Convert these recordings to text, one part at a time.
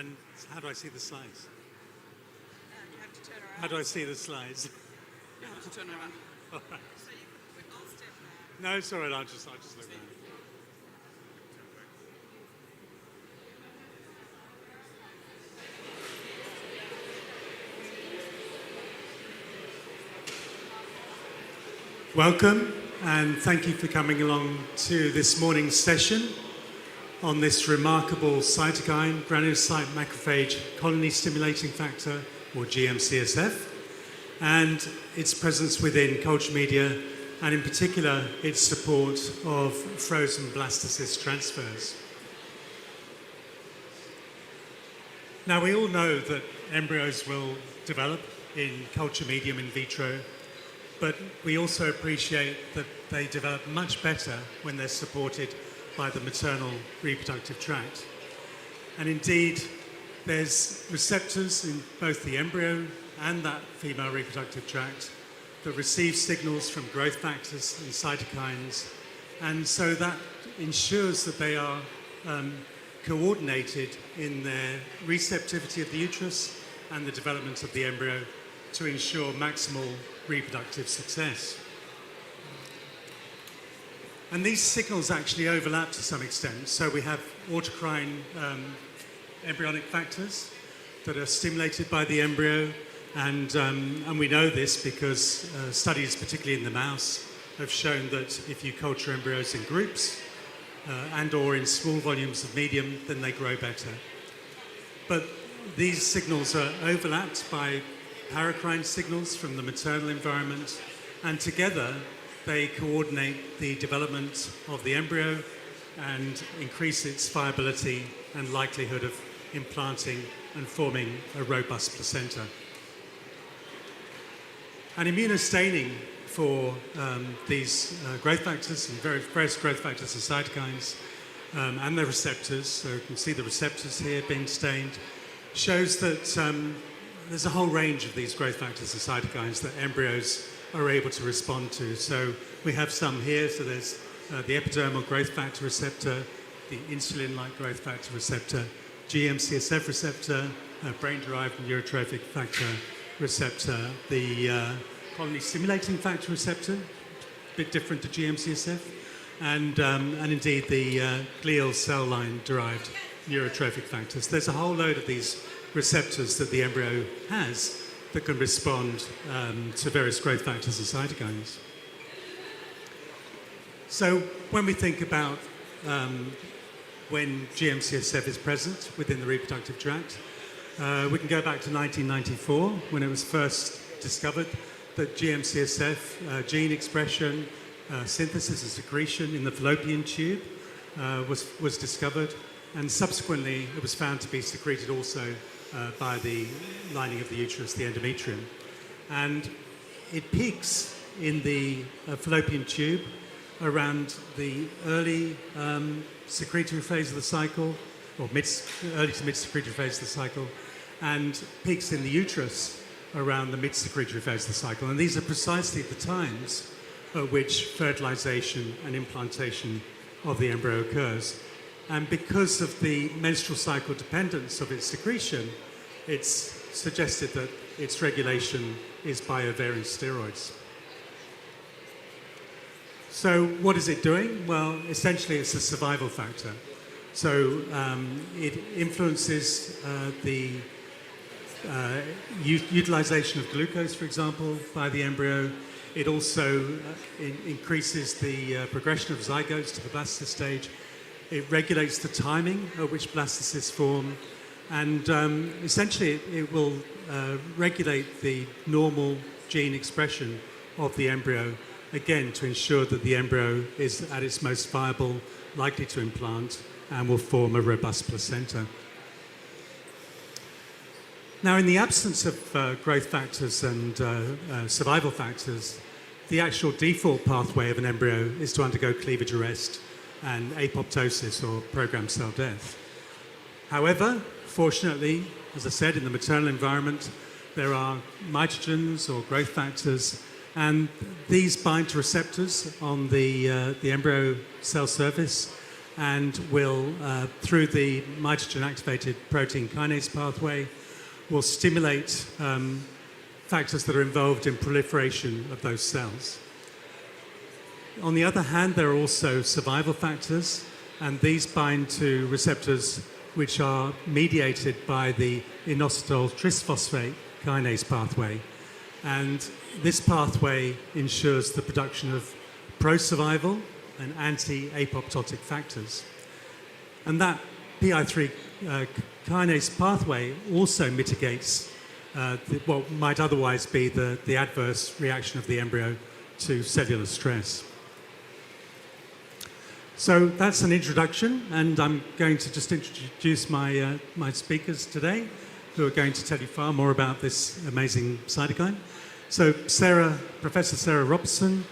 And how do I see the slides? You have to turn around. How do I see the slides? You have to turn around. All right. So I'll step back. No, it's all right. I'll just look around. Welcome, and thank you for coming along to this morning's session on this remarkable cytokine, granulocyte macrophage colony stimulating factor, or GM-CSF, and its presence within culture media, and in particular, its support of frozen blastocyst transfers. Now, we all know that embryos will develop in culture medium in vitro, but we also appreciate that they develop much better when they're supported by the maternal reproductive tract. And indeed, there's receptors in both the embryo and that female reproductive tract that receive signals from growth factors and cytokines, and so that ensures that they are coordinated in their receptivity of the uterus and the development of the embryo to ensure maximal reproductive success. And these signals actually overlap to some extent. So we have autocrine embryonic factors that are stimulated by the embryo, and we know this because studies, particularly in the mouse, have shown that if you culture embryos in groups and or in small volumes of medium, then they grow better. But these signals are overlapped by paracrine signals from the maternal environment, and together they coordinate the development of the embryo and increase its viability and likelihood of implanting and forming a robust placenta. And immunostaining for these growth factors and various growth factors and cytokines and the receptors, so you can see the receptors here being stained, shows that there's a whole range of these growth factors and cytokines that embryos are able to respond to. So we have some here. So there's the epidermal growth factor receptor, the insulin-like growth factor receptor, GM-CSF receptor, brain-derived neurotrophic factor receptor, the colony stimulating factor receptor, a bit different to GM-CSF, and indeed the glial cell line-derived neurotrophic factors. There's a whole load of these receptors that the embryo has that can respond to various growth factors and cytokines. So when we think about when GM-CSF is present within the reproductive tract, we can go back to 1994 when it was first discovered that GM-CSF gene expression, synthesis and secretion in the fallopian tube was discovered, and subsequently it was found to be secreted also by the lining of the uterus, the endometrium. And it peaks in the fallopian tube around the early secretory phase of the cycle, or early to mid-secretory phase of the cycle, and peaks in the uterus around the mid-secretory phase of the cycle. And these are precisely the times at which fertilization and implantation of the embryo occurs. And because of the menstrual cycle dependence of its secretion, it's suggested that its regulation is by ovarian steroids. So what is it doing? Well, essentially it's a survival factor. So it influences the utilization of glucose, for example, by the embryo. It also increases the progression of zygotes to the blastocyst stage. It regulates the timing at which blastocysts form, and essentially it will regulate the normal gene expression of the embryo, again to ensure that the embryo is at its most viable, likely to implant, and will form a robust placenta. Now, in the absence of growth factors and survival factors, the actual default pathway of an embryo is to undergo cleavage arrest and apoptosis, or programmed cell death. However, fortunately, as I said, in the maternal environment, there are mitogens or growth factors, and these bind to receptors on the embryo cell surface and will, through the mitogen-activated protein kinase pathway, will stimulate factors that are involved in proliferation of those cells. On the other hand, there are also survival factors, and these bind to receptors which are mediated by the inositol trisphosphate kinase pathway. And this pathway ensures the production of pro-survival and anti-apoptotic factors. And that PI3 kinase pathway also mitigates what might otherwise be the adverse reaction of the embryo to cellular stress. So that's an introduction, and I'm going to just introduce my speakers today, who are going to tell you far more about this amazing cytokine. So Professor Sarah Robertson,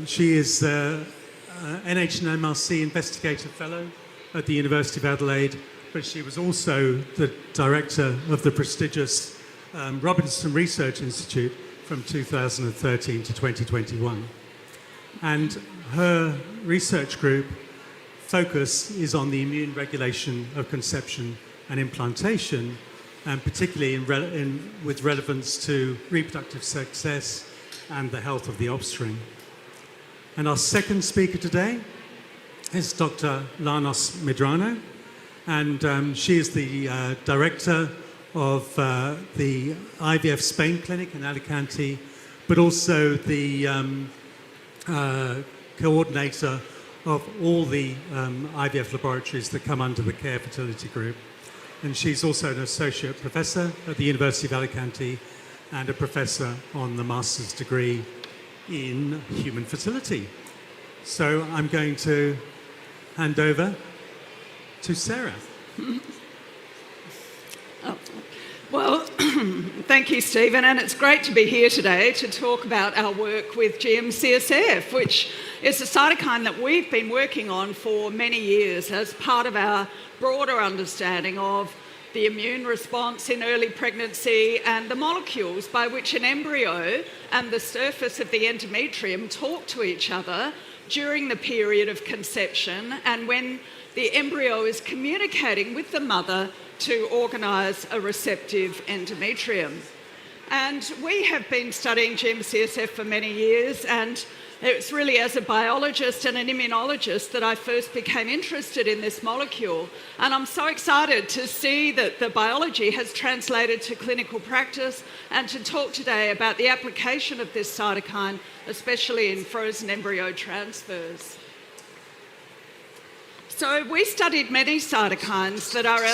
she is NH&MRC Investigator Fellow at the University of Adelaide, but she was also the director of the prestigious Robertson Research Institute from 2013 to 2021. And her research group focus is on the immune regulation of conception and implantation, and particularly with relevance to reproductive success and the health of the offspring. And our second speaker today is Dr. Llanos Medrano, and she is the director of the IVF Spain Clinic in Alicante, but also the coordinator of all the IVF laboratories that come under the Care Fertility Group. And she's also an associate professor at the University of Alicante and a professor on the master's degree in human fertility. So I'm going to hand over to Sarah. Well, thank you, Stephen, and it's great to be here today to talk about our work with GM-CSF, which is a cytokine that we've been working on for many years as part of our broader understanding of the immune response in early pregnancy and the molecules by which an embryo and the surface of the endometrium talk to each other during the period of conception and when the embryo is communicating with the mother to organise a receptive endometrium. And we have been studying GM-CSF for many years, and it's really as a biologist and an immunologist that I first became interested in this molecule. And I'm so excited to see that the biology has translated to clinical practice and to talk today about the application of this cytokine, especially in frozen embryo transfers. So we studied many cytokines that are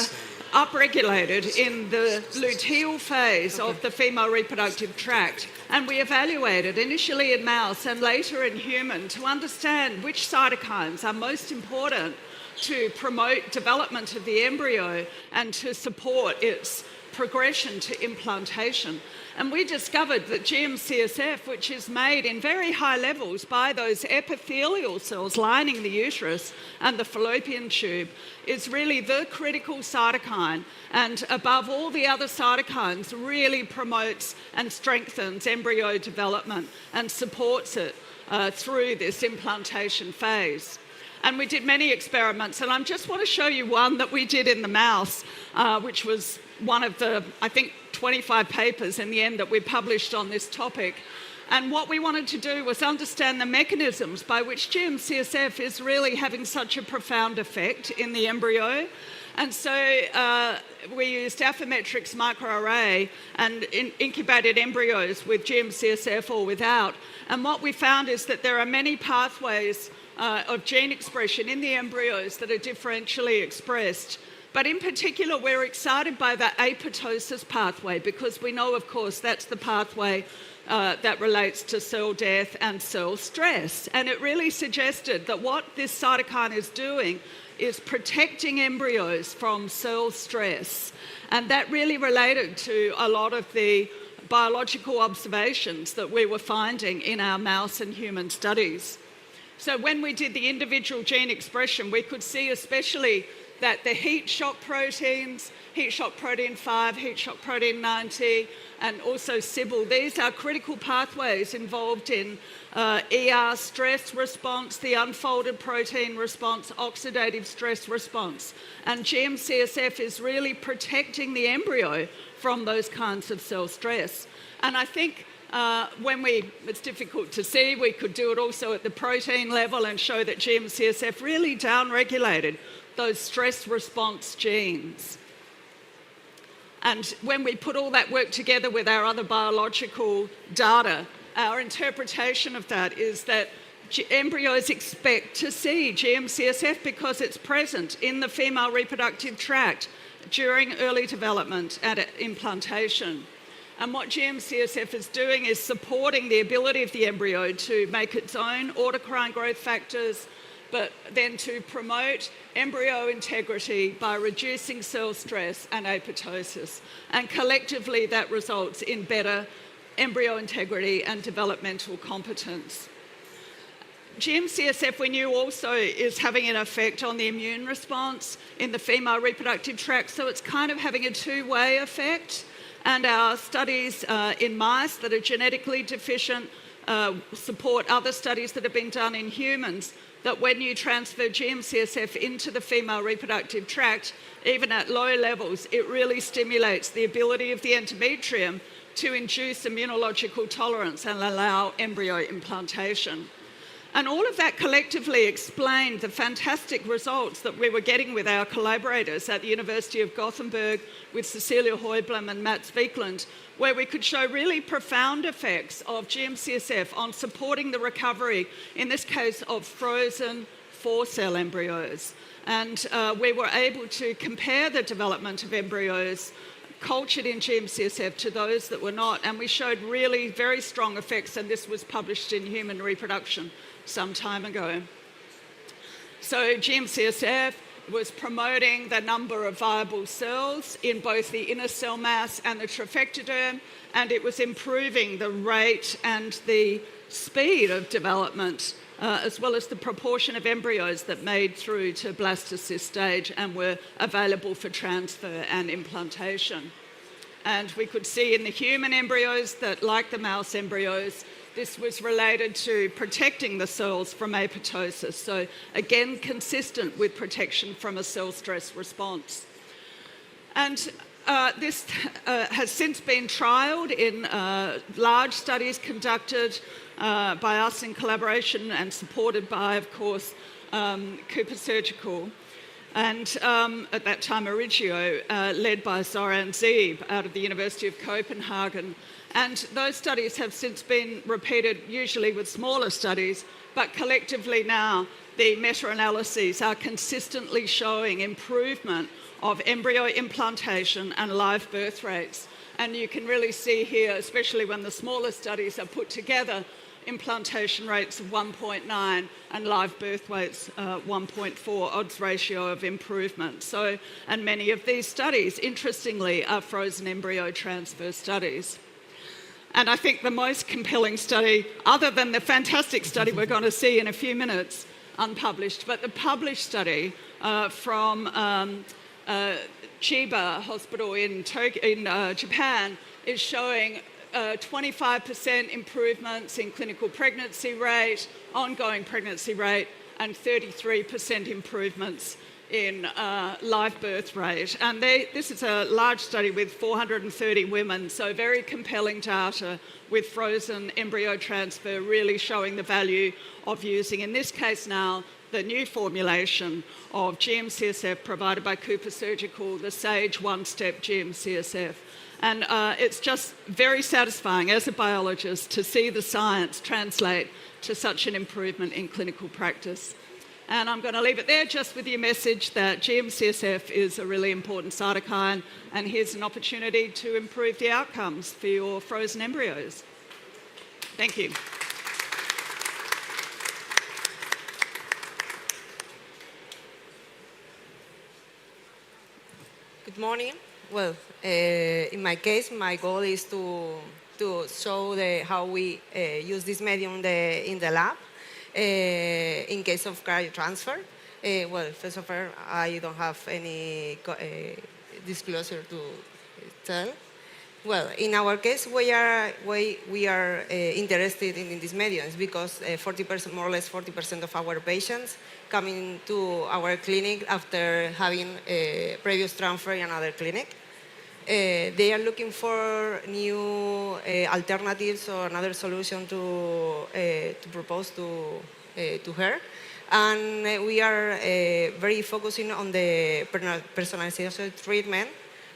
upregulated in the luteal phase of the female reproductive tract, and we evaluated initially in mouse and later in human to understand which cytokines are most important to promote development of the embryo and to support its progression to implantation. And we discovered that GM-CSF, which is made in very high levels by those epithelial cells lining the uterus and the fallopian tube, is really the critical cytokine, and above all the other cytokines, really promotes and strengthens embryo development and supports it through this implantation phase. And we did many experiments, and I just want to show you one that we did in the mouse, which was one of the, I think, 25 papers in the end that we published on this topic. And what we wanted to do was understand the mechanisms by which GM-CSF is really having such a profound effect in the embryo. And so we used Affymetrix microarray and incubated embryos with GM-CSF or without. And what we found is that there are many pathways of gene expression in the embryos that are differentially expressed. But in particular, we're excited by the apoptosis pathway because we know, of course, that's the pathway that relates to cell death and cell stress. And it really suggested that what this cytokine is doing is protecting embryos from cell stress. And that really related to a lot of the biological observations that we were finding in our mouse and human studies. So when we did the individual gene expression, we could see especially that the heat shock proteins, heat shock protein 5, heat shock protein 90, and also Sybil, these are critical pathways involved in ER stress response, the unfolded protein response, oxidative stress response. And GM-CSF is really protecting the embryo from those kinds of cell stress. And I think it's difficult to see, we could do it also at the protein level and show that GM-CSF really downregulated those stress response genes. And when we put all that work together with our other biological data, our interpretation of that is that embryos expect to see GM-CSF because it's present in the female reproductive tract during early development at implantation. And what GM-CSF is doing is supporting the ability of the embryo to make its own autocrine growth factors, but then to promote embryo integrity by reducing cell stress and apoptosis. And collectively, that results in better embryo integrity and developmental competence. GM-CSF, we knew also, is having an effect on the immune response in the female reproductive tract, so it's kind of having a two-way effect. And our studies in mice that are genetically deficient support other studies that have been done in humans, that when you transfer GM-CSF into the female reproductive tract, even at low levels, it really stimulates the ability of the endometrium to induce immunological tolerance and allow embryo implantation. And all of that collectively explained the fantastic results that we were getting with our collaborators at the University of Gothenburg with Cecilia Heublem and Mats Wiklund, where we could show really profound effects of GM-CSF on supporting the recovery, in this case, of frozen 4-cell embryos. And we were able to compare the development of embryos cultured in GM-CSF to those that were not, and we showed really very strong effects, and this was published in Human Reproduction some time ago. So GM-CSF was promoting the number of viable cells in both the inner cell mass and the trophectoderm, and it was improving the rate and the speed of development, as well as the proportion of embryos that made through to blastocyst stage and were available for transfer and implantation. And we could see in the human embryos that, like the mouse embryos, this was related to protecting the cells from apoptosis. So again, consistent with protection from a cell stress response. And this has since been trialled in large studies conducted by us in collaboration and supported by, of course, CooperSurgical. And at that time, Origio, led by Zoran Zeeb out of the University of Copenhagen. And those studies have since been repeated, usually with smaller studies, but collectively now the meta-analyses are consistently showing improvement of embryo implantation and live birth rates. And you can really see here, especially when the smaller studies are put together, implantation rates of 1.9 and live birth rates 1.4 odds ratio of improvement. So, and many of these studies, interestingly, are frozen embryo transfer studies. And I think the most compelling study, other than the fantastic study we're going to see in a few minutes, unpublished, but the published study from Chiba Hospital in Japan is showing 25% improvements in clinical pregnancy rate, ongoing pregnancy rate, and 33% improvements in live birth rate. And this is a large study with 430 women, so very compelling data with frozen embryo transfer, really showing the value of using, in this case now, the new formulation of GM-CSF provided by CooperSurgical, the SAGE one-step GM-CSF. And it's just very satisfying as a biologist to see the science translate to such an improvement in clinical practice. And I'm going to leave it there just with your message that GM-CSF is a really important cytokine, and here's an opportunity to improve the outcomes for your frozen embryos. Thank you. Good morning. Well, in my case, my goal is to show how we use this medium in the lab in case of cryotransfer. Well, first of all, I don't have any disclosure to tell. Well, in our case, we are interested in these mediums because 40%, more or less 40% of our patients coming to our clinic after having a previous transfer in another clinic. They are looking for new alternatives or another solution to propose to her. And we are very focusing on the personalization treatment.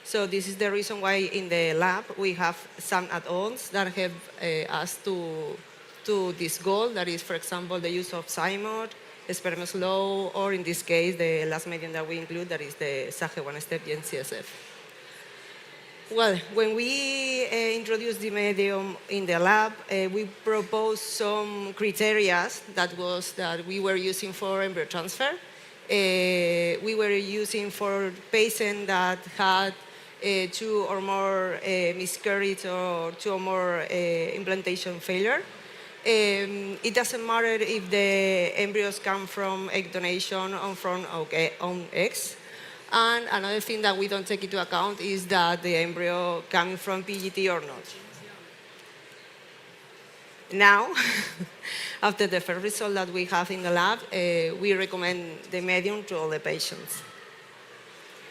So this is the reason why in the lab we have some add-ons that help us to this goal. That is, for example, the use of Simod, sperm slow, or in this case, the last medium that we include, that is the ESHRE one-step GM-CSF. Well, when we introduced the medium in the lab, we proposed some criteria that we were using for embryo transfer. We were using for patients that had 2 or more miscarriage or 2 or more implantation failure. It doesn't matter if the embryos come from egg donation or from own eggs. And another thing that we don't take into account is that the embryo coming from PGT or not. Now, after the first result that we have in the lab, we recommend the medium to all the patients.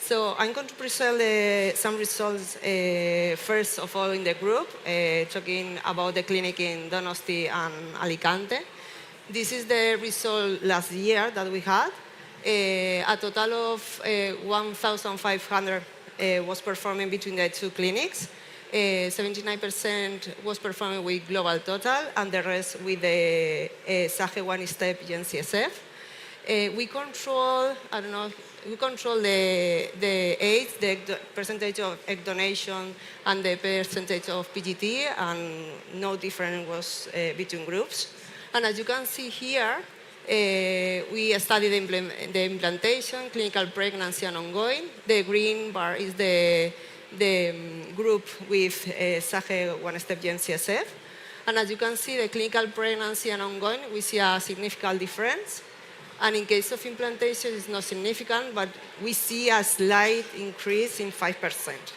So I'm going to present some results, first of all in the group, talking about the clinic in Donosti and Alicante. This is the result last year that we had. A total of 1,500 was performing between the 2 clinics. 79% was performing with global total, and the rest with the ESHRE one-step GM-CSF. We control, the age, the percentage of egg donation, and the percentage of PGT, and no difference was between groups. And as you can see here, we studied the implantation, clinical pregnancy, and ongoing. The green bar is the group with ESHRE one-step GM-CSF. And as you can see, the clinical pregnancy and ongoing, we see a significant difference. And in case of implantation, it's not significant, but we see a slight increase in 5%.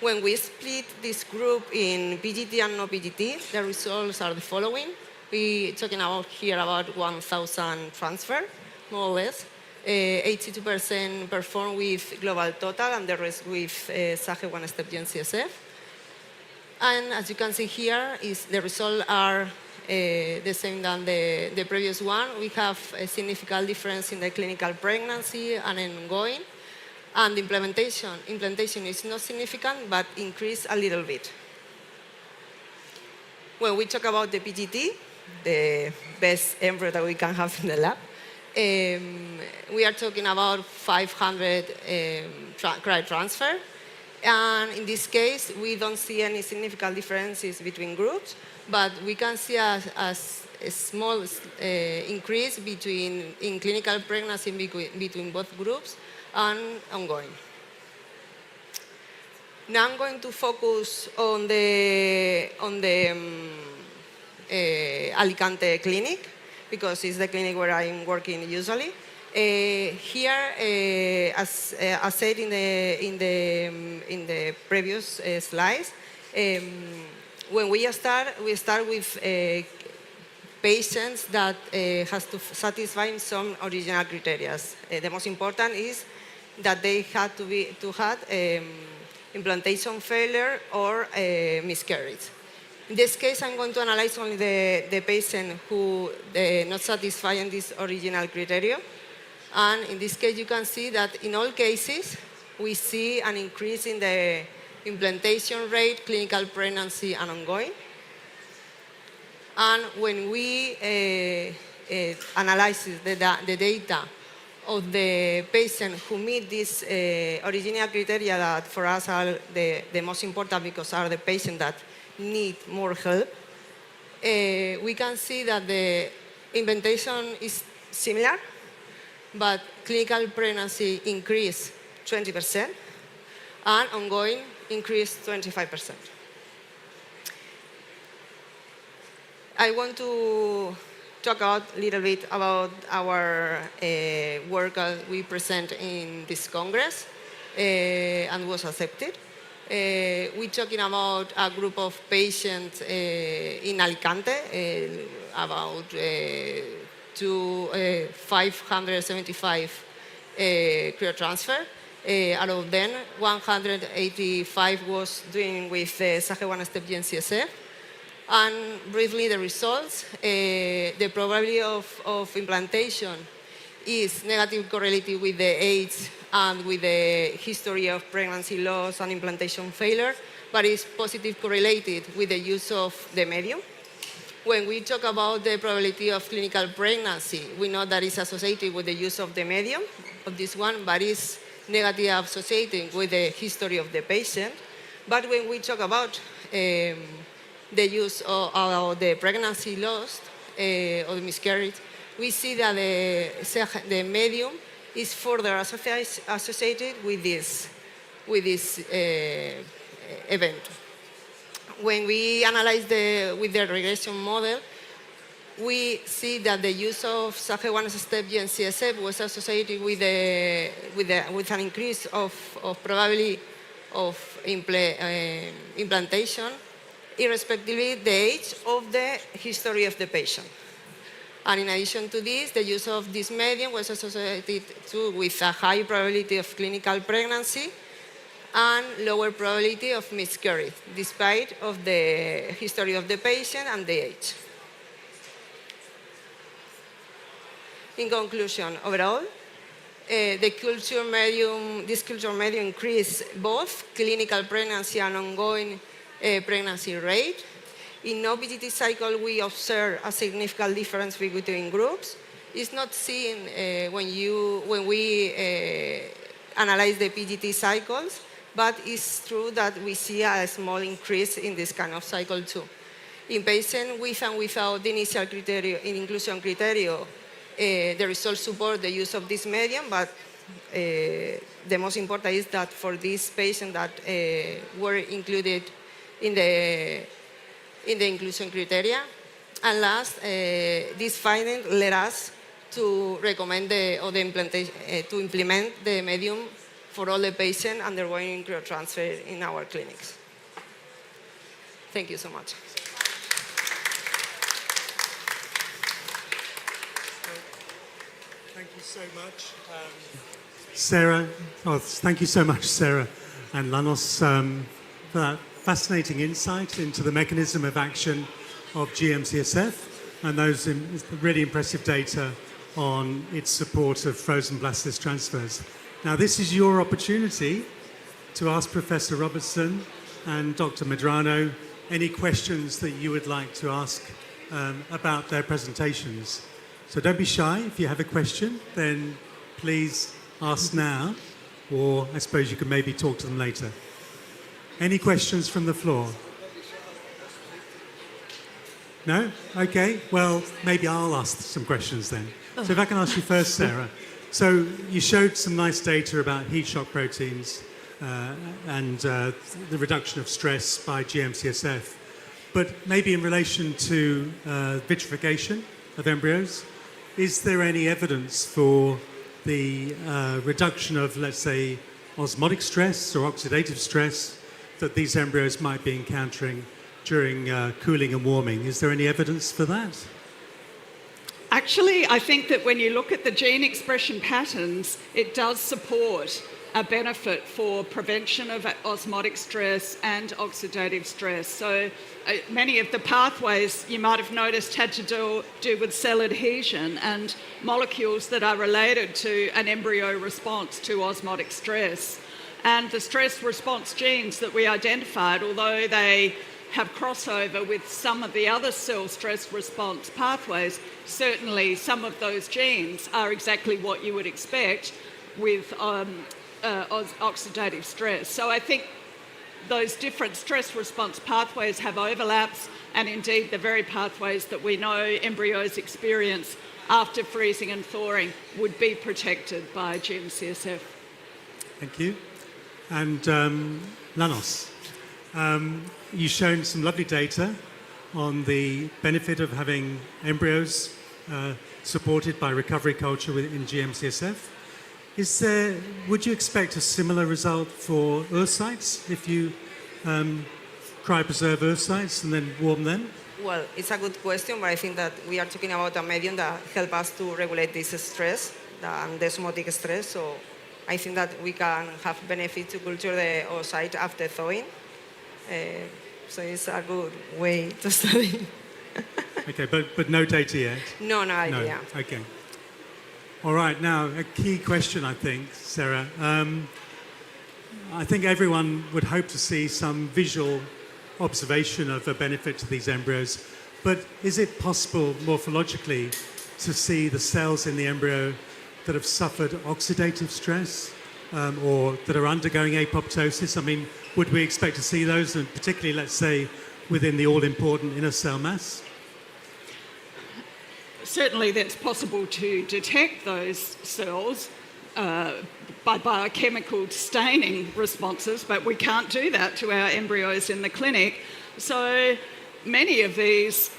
When we split this group in PGT and no PGT, the results are the following. We're talking about 1,000 transfer, more or less. 82% perform with global total, and the rest with ESHRE one-step GM-CSF. And as you can see here, the results are the same than the previous one. We have a significant difference in the clinical pregnancy and ongoing. And the implantation is not significant, but increased a little bit. When we talk about the PGT, the best embryo that we can have in the lab, we are talking about 500 cryo transfer. And in this case, we don't see any significant differences between groups, but we can see a small increase in clinical pregnancy between both groups and ongoing. Now I'm going to focus on the Alicante clinic, because it's the clinic where I'm working usually. Here, as I said in the previous slides, when we start with patients that has to satisfy some original criteria. The most important is that they had to have implantation failure or miscarriage. In this case, I'm going to analyze only the patient who not satisfying this original criteria. And in this case, you can see that in all cases, we see an increase in the implantation rate, clinical pregnancy, and ongoing. And when we analyze the data of the patient who meet this original criteria that for us are the most important, because are the patients that need more help, we can see that the implantation is similar, but clinical pregnancy increased 20% and ongoing increased 25%. I want to talk a little bit about our work we present in this Congress and was accepted. We're talking about a group of patients in Alicante, about 575 cryotransfer. Out of them, 185 was doing with ESHRE one-step GM-CSF. And briefly, the results. The probability of implantation is negative correlated with the age and with the history of pregnancy loss and implantation failure, but is positive correlated with the use of the medium. When we talk about the probability of clinical pregnancy, we know that it's associated with the use of the medium, of this one, but is negative associated with the history of the patient. But when we talk about the use of the pregnancy loss or the miscarriage, we see that the medium is further associated with this event. When we analyze with the regression model, we see that the use of ESHRE one-step GM-CSF was associated with an increase of probability of implantation, irrespectively the age of the history of the patient. And in addition to this, the use of this medium was associated with a high probability of clinical pregnancy and lower probability of miscarriage, despite of the history of the patient and the age. In conclusion, overall, this culture medium increased both clinical pregnancy and ongoing pregnancy rate. In no PGT cycle, we observe a significant difference between groups. It's not seen when we analyze the PGT cycles, but it's true that we see a small increase in this kind of cycle too. In patients with and without the initial criteria, in inclusion criteria, the results support the use of this medium, but the most important is that for these patients that were included in the inclusion criteria. And last, this finding led us to recommend to implement the medium for all the patients undergoing cryotransfer in our clinics. Thank you so much. Thank you so much, Sarah. Thank you so much, Sarah and Llanos, for that fascinating insight into the mechanism of action of GM-CSF and those really impressive data on its support of frozen blastocyst transfers. Now, this is your opportunity to ask Professor Robertson and Dr. Medrano any questions that you would like to ask about their presentations. So don't be shy. If you have a question, then please ask now, or I suppose you can maybe talk to them later. Any questions from the floor? No? Okay. Well, maybe I'll ask some questions then. So if I can ask you first, Sarah. So you showed some nice data about heat shock proteins and the reduction of stress by GM-CSF. But maybe in relation to vitrification of embryos, is there any evidence for the reduction of, let's say, osmotic stress or oxidative stress that these embryos might be encountering during cooling and warming? Is there any evidence for that? Actually, I think that when you look at the gene expression patterns, it does support a benefit for prevention of osmotic stress and oxidative stress. So many of the pathways you might have noticed had to do with cell adhesion and molecules that are related to an embryo response to osmotic stress. And the stress response genes that we identified, although they have crossover with some of the other cell stress response pathways, certainly some of those genes are exactly what you would expect with oxidative stress. So I think those different stress response pathways have overlaps, and indeed the very pathways that we know embryos experience after freezing and thawing would be protected by GM-CSF. Thank you. And Llanos, you've shown some lovely data on the benefit of having embryos supported by recovery culture in GM-CSF. Would you expect a similar result for oocytes if you cryopreserve oocytes and then warm them? Well, it's a good question, but I think that we are talking about a medium that helps us to regulate this stress, the endosmotic stress. So I think that we can have benefit to culture the oocyte after thawing. So it's a good way to study. Okay, but no data yet? No idea. No. Okay. All right, now a key question, I think, Sarah. I think everyone would hope to see some visual observation of a benefit to these embryos, but is it possible morphologically to see the cells in the embryo that have suffered oxidative stress or that are undergoing apoptosis? I mean, would we expect to see those, and particularly, let's say, within the all-important inner cell mass? Certainly that's possible to detect those cells by biochemical staining responses, but we can't do that to our embryos in the clinic. So many of these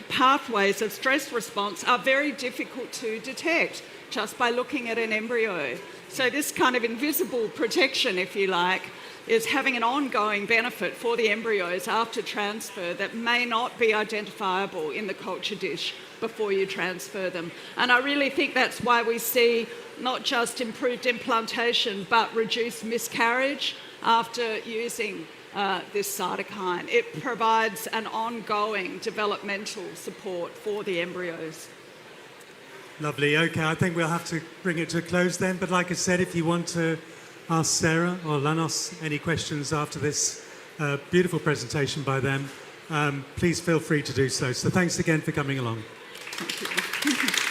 pathways of stress response are very difficult to detect just by looking at an embryo. So this kind of invisible protection, if you like, is having an ongoing benefit for the embryos after transfer that may not be identifiable in the culture dish before you transfer them. And I really think that's why we see not just improved implantation, but reduced miscarriage after using this cytokine. It provides an ongoing developmental support for the embryos. Lovely. Okay, I think we'll have to bring it to a close then. But like I said, if you want to ask Sarah or Llanos any questions after this beautiful presentation by them, please feel free to do so. So thanks again for coming along. Thank you.